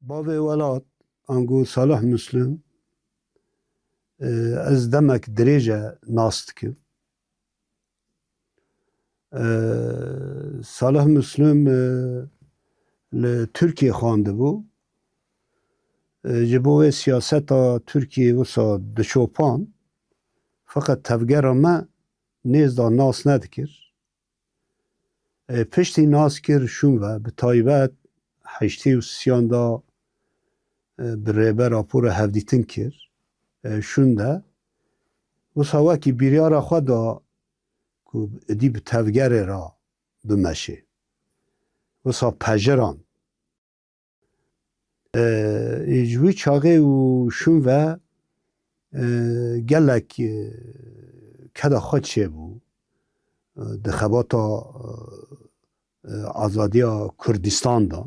باوی ولات انگو صالح مسلم از دمک دریجه ناست که صالح مسلم لترکیه خوانده بو جبوه سیاست ترکیه وسا دشوپان فقط تفگر ما نیز دا ناس ندکر پشتی ناس کر شون و به تایبت هشتی و سیان دا بریبه راپور هفدیتن کر شون ده وسا وکی بیریار خود دا دی به تفگر را بمشه وسا پجران جوی چاقه و شون و گلک کدا خود شه بو دخباتا آزادی کردستان دا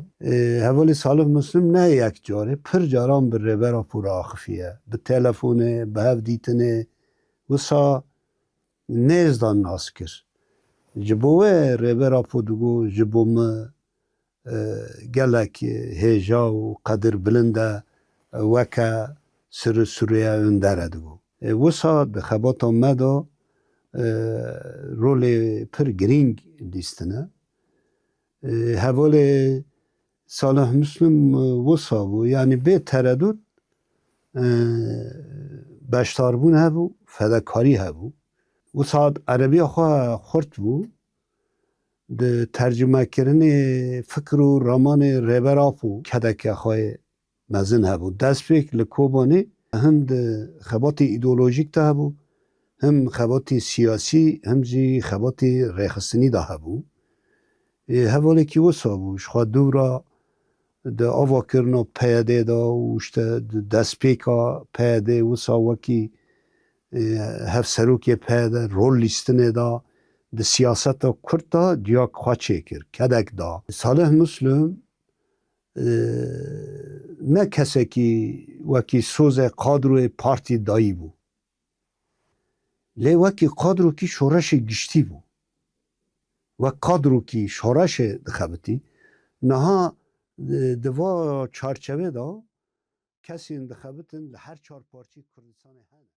حوالی صالح مسلم نه یک جاره پر جاران بر ریبرا پورا آخفیه به تلفونه به هف دیتنه وسا نیزدان ناس کر جبوه ریبرا پودگو جبوم گلک هیجا و قدر بلنده وکا سر سوریه اندره دگو وسا دخباتا مدا رول پر گرینگ دیستنه حوالی صالح مسلم وسا بو یعنی به تردد بشتاربون هبو فداکاری هبو وسا عربی خواه خورد بو ده ترجمه کردن فکر و رمان ریبرافو کدک خواه مزن هبو دست پیک لکوبانی هم ده خبات ایدئولوژیک ده هبو هم خبات سیاسی هم جی خبات ریخستنی ده هبو حوالی که وسا بو شخواه دورا ده آوا کرنا پیاده ده وشته دست پیکا پیاده وسا وکی هف سروکی پیاده رول لیستنه ده ده سیاست کرد دا دیاک خواه چه کر کدک دا صالح مسلم نه کسی که وکی سوز قادرو پارتی دایی بو لی وکی قادرو که شورش گشتی بو و قادرو که شورش دخبتی نها دوا چارچوه دا کسی دخبتن هر چار پارچی کردستان هنه